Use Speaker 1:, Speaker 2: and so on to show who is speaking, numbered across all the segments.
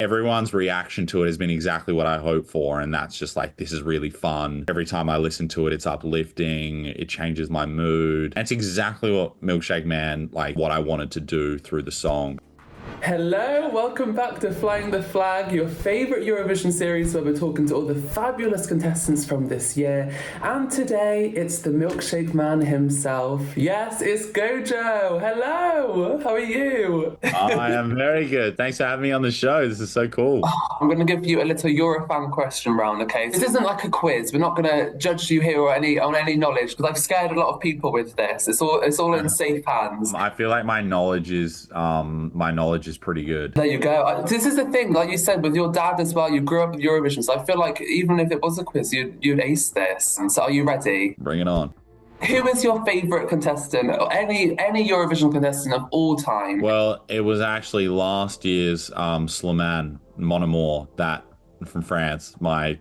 Speaker 1: Everyone's reaction to it has been exactly what I hoped for, and that's just like, this is really fun. Every time I listen to it, it's uplifting, it changes my mood. And it's exactly what Milkshake Man, like what I wanted to do through the song.
Speaker 2: Hello, welcome back to Flying the Flag, your favourite Eurovision series where we're talking to all the fabulous contestants from this year. And today, it's the Milkshake Man himself. Yes, it's Gojo. Hello, how are you?
Speaker 1: I am very good. Thanks for having me on the show. This is so cool.
Speaker 2: I'm going to give you a little Eurofan question round, okay? This isn't like a quiz. We're not going to judge you here or on any knowledge, because I've scared a lot of people with this. It's all in safe hands.
Speaker 1: I feel like my knowledge is pretty good.
Speaker 2: There you go. This is the thing, like you said, with your dad as well. You grew up with Eurovision, so I feel like even if it was a quiz, you'd ace this. So are you ready?
Speaker 1: Bring it on.
Speaker 2: Who is your favourite contestant, or any Eurovision contestant of all time?
Speaker 1: Well, it was actually last year's Slaman Mon Amour, that from France. My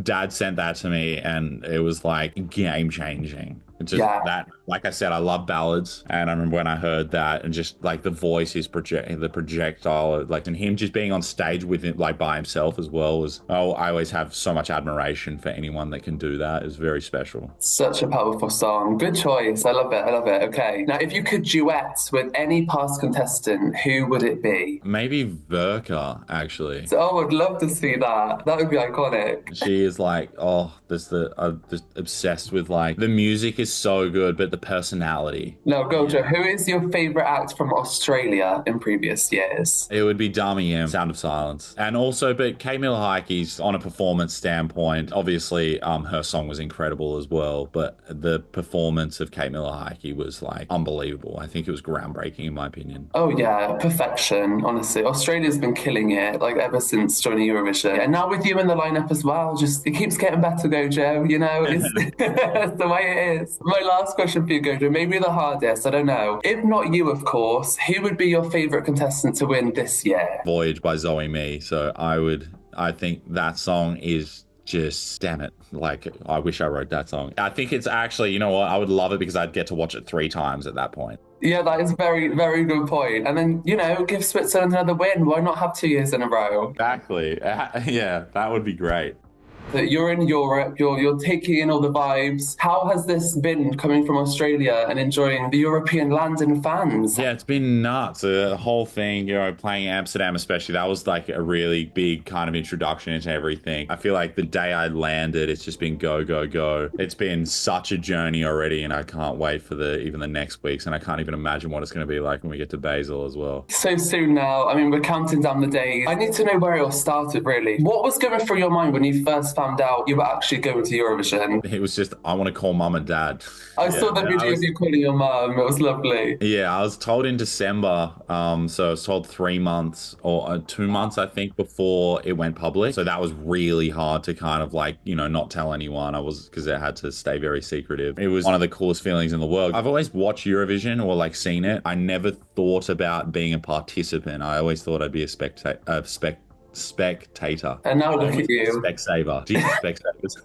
Speaker 1: dad sent that to me, and it was like game changing. Just that, like I said, I love ballads, and I remember when I heard that, and just like the voice is the projectile, like, and him just being on stage with it, like by himself as well, was, oh, I always have so much admiration for anyone that can do that. It's very special.
Speaker 2: Such a powerful song. Good choice. I love it. I love it. Okay. Now, if you could duet with any past contestant, who would it be?
Speaker 1: Maybe Verka, actually.
Speaker 2: So, I would love to see that. That would be iconic.
Speaker 1: She is like, oh, I'm just obsessed with, like, the music is so good, but the personality.
Speaker 2: No, Gojo, who is your favourite act from Australia in previous years?
Speaker 1: It would be Dummy M, Sound of Silence. And also, but Kate Miller-Heidke's, on a performance standpoint, obviously her song was incredible as well, but the performance of Kate Miller-Heidke was like unbelievable. I think it was groundbreaking in my opinion.
Speaker 2: Oh yeah, perfection, honestly. Australia's been killing it, like ever since joining Eurovision. And now with you in the lineup as well, just it keeps getting better, Gojo, you know, it's the way it is. My last question for you, Gojo, maybe the hardest, I don't know. If not you, of course, who would be your favourite contestant to win this year?
Speaker 1: Voyage by Zoe Me. So I think that song is just, damn it, like, I wish I wrote that song. I think it's actually, you know what, I would love it because I'd get to watch it 3 times at that point.
Speaker 2: Yeah, that is a very, very good point. And then, you know, give Switzerland another win. Why not have 2 years in a row?
Speaker 1: Exactly. Yeah, that would be great.
Speaker 2: That you're in Europe, you're taking in all the vibes. How has this been coming from Australia and enjoying the European land and fans?
Speaker 1: Yeah, it's been nuts. The whole thing, you know, playing Amsterdam especially, that was like a really big kind of introduction into everything. I feel like the day I landed, it's just been go, go, go. It's been such a journey already, and I can't wait for even the next weeks, and I can't even imagine what it's going to be like when we get to Basel as well.
Speaker 2: So soon now. I mean, we're counting down the days. I need to know where it all started, really. What was going through your mind when you first found out you were actually going to Eurovision?
Speaker 1: It was just, I want to call mum and dad.
Speaker 2: I saw the video of you calling your mum. It was lovely.
Speaker 1: Yeah, I was told in December. So I was told 3 months or 2 months, I think, before it went public. So that was really hard to kind of like, you know, not tell anyone. Because it had to stay very secretive. It was one of the coolest feelings in the world. I've always watched Eurovision or like seen it. I never thought about being a participant. I always thought I'd be a spectator.
Speaker 2: And now look at you.
Speaker 1: Specsavers. Jesus, Specsavers.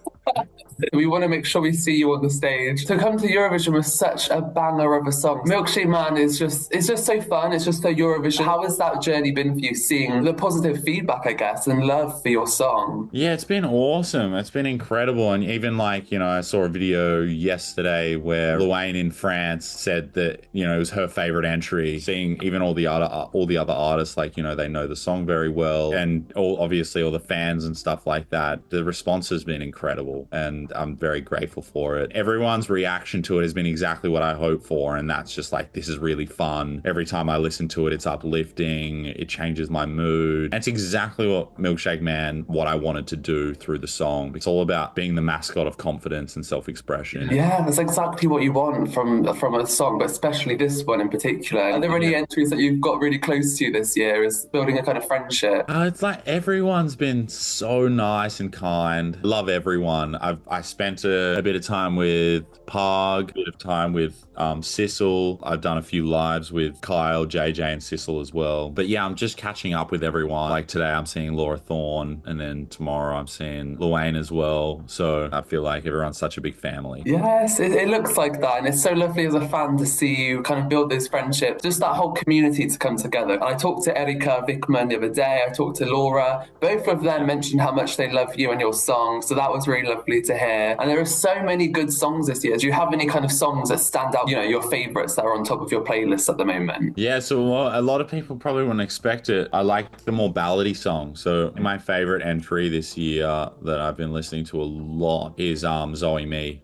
Speaker 2: We want to make sure we see you on the stage. To come to Eurovision with such a banger of a song. Milkshake Man is just so fun. It's just so Eurovision. How has that journey been for you, seeing the positive feedback, I guess, and love for your song?
Speaker 1: Yeah, it's been awesome. It's been incredible. And even like, you know, I saw a video yesterday where Luane in France said that, you know, it was her favorite entry. Seeing even all the other artists, like, you know, they know the song very well, and obviously all the fans and stuff like that. The response has been incredible, and I'm very grateful for it. Everyone's reaction to it has been exactly what I hoped for, and that's just like, this is really fun. Every time I listen to it, it's uplifting, it changes my mood. And it's exactly what Milkshake Man, what I wanted to do through the song. It's all about being the mascot of confidence and self-expression.
Speaker 2: Yeah, that's exactly what you want from a song, but especially this one in particular. Are there any entries that you've got really close to this year as building a kind of friendship?
Speaker 1: It's like everyone's been so nice and kind. Love everyone. fun. I spent a bit of time with Parg, a bit of time with Sissel. I've done a few lives with Kyle, JJ, and Sissel as well. But yeah, I'm just catching up with everyone. Like today, I'm seeing Laura Thorne, and then tomorrow I'm seeing Luane as well. So I feel like everyone's such a big family.
Speaker 2: Yes, it looks like that. And it's so lovely as a fan to see you kind of build those friendships, just that whole community to come together. And I talked to Erika Vikman the other day, I talked to Laura. Both of them mentioned how much they love you and your song. So that was really lovely to hear. And there are so many good songs this year. Do you have any kind of songs that stand out, your favorites that are on top of your playlist at the moment?
Speaker 1: Yeah, so a lot of people probably wouldn't expect it. I like the more ballady songs. So my favorite entry this year that I've been listening to a lot is Zoe Me.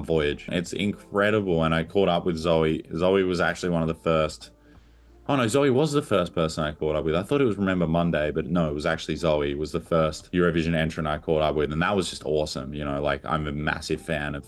Speaker 1: Voyage. It's incredible, and I caught up with Zoe. Zoe was actually one of the first. Oh no, Zoe was the first person I caught up with. I thought it was Remember Monday, but no, it was actually Zoe was the first Eurovision entrant I caught up with, and that was just awesome. Like I'm a massive fan of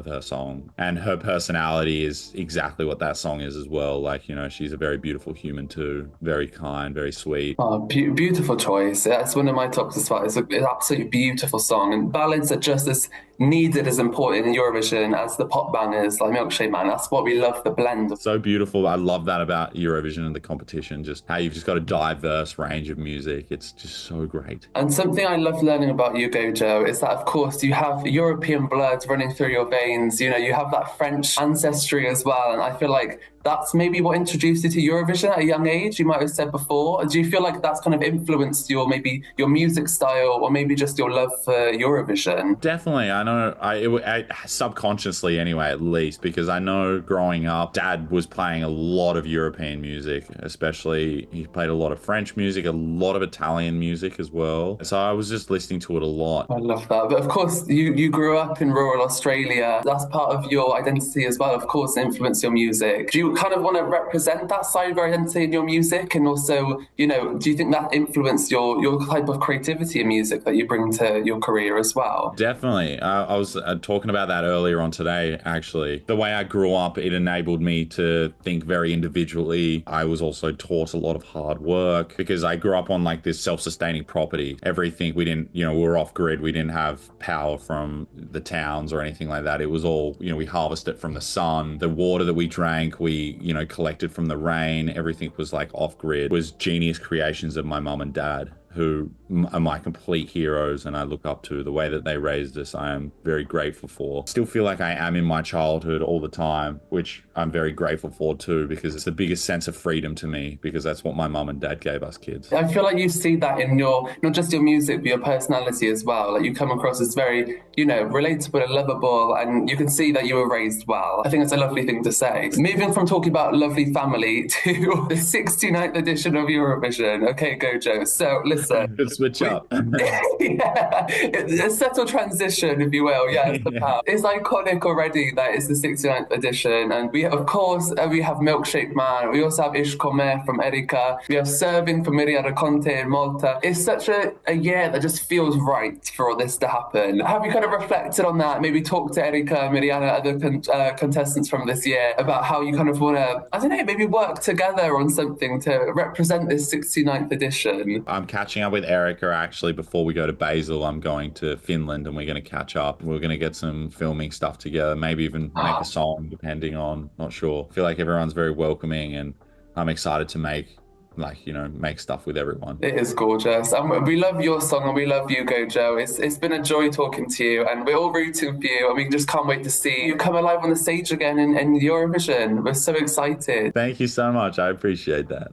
Speaker 1: her song, and her personality is exactly what that song is as well. Like, she's a very beautiful human too, very kind, very sweet.
Speaker 2: Oh, beautiful choice. Yeah, it's one of my tops as well. It's an absolutely beautiful song, and ballads are just as needed, as important in Eurovision as the pop bangers like Milkshake Man. That's what we love, the blend.
Speaker 1: So beautiful. I love that about Eurovision and the competition, just how you've just got a diverse range of music. It's just so great.
Speaker 2: And something I love learning about you, Gojo, is that, of course, you have European blood running through your veins. You have that French ancestry as well. And I feel like that's maybe what introduced you to Eurovision at a young age, you might have said before. Do you feel like that's kind of influenced your music style, or maybe just your love for Eurovision?
Speaker 1: Definitely. I know I subconsciously anyway, at least, because I know growing up, Dad was playing a lot of European music, especially he played a lot of French music, a lot of Italian music as well. So I was just listening to it a lot.
Speaker 2: I love that. But of course, you grew up in rural Australia. That's part of your identity as well, of course, influence your music. Do you kind of want to represent that side of your identity in your music? And also, do you think that influenced your type of creativity in music that you bring to your career as well?
Speaker 1: Definitely. I was talking about that earlier on today, actually. The way I grew up, it enabled me to think very individually. I was also taught a lot of hard work because I grew up on like this self-sustaining property. Everything we didn't, we were off grid. We didn't have power from the towns or anything like that. It was all, we harvested from the sun. The water that we drank, we, collected from the rain. Everything was like off grid. It was genius creations of my mum and dad, who are my complete heroes and I look up to. The way that they raised us, I am very grateful for. Still feel like I am in my childhood all the time, which I'm very grateful for too, because it's the biggest sense of freedom to me, because that's what my mum and dad gave us kids.
Speaker 2: I feel like you see that in your, not just your music, but your personality as well. Like you come across as very, relatable and lovable, and you can see that you were raised well. I think it's a lovely thing to say. Moving from talking about lovely family to the 69th edition of Eurovision. Okay, Gojo. So listen.
Speaker 1: Good switch up.
Speaker 2: Yeah, a subtle transition, if you will. Yeah, it's iconic already that it's the 69th edition, and we of course we have Milkshake Man. We also have Ish Come from Erika. We have Serving from Miriam Conte in Malta. It's such a year that just feels right for all this to happen. Have you kind of reflected on that? Maybe talk to Erika, Miriam, other contestants from this year about how you kind of want to, I don't know, maybe work together on something to represent this 69th edition.
Speaker 1: I'm catching up with Erika actually before we go to Basel. I'm going to Finland and we're going to catch up. We're going to get some filming stuff together, maybe even make a song, depending on, not sure. I feel like everyone's very welcoming and I'm excited to make stuff with everyone.
Speaker 2: It is gorgeous. And we love your song and we love you, Gojo. It's been a joy talking to you and we're all rooting for you and we just can't wait to see you come alive on the stage again in Eurovision. We're so excited.
Speaker 1: Thank you so much. I appreciate that.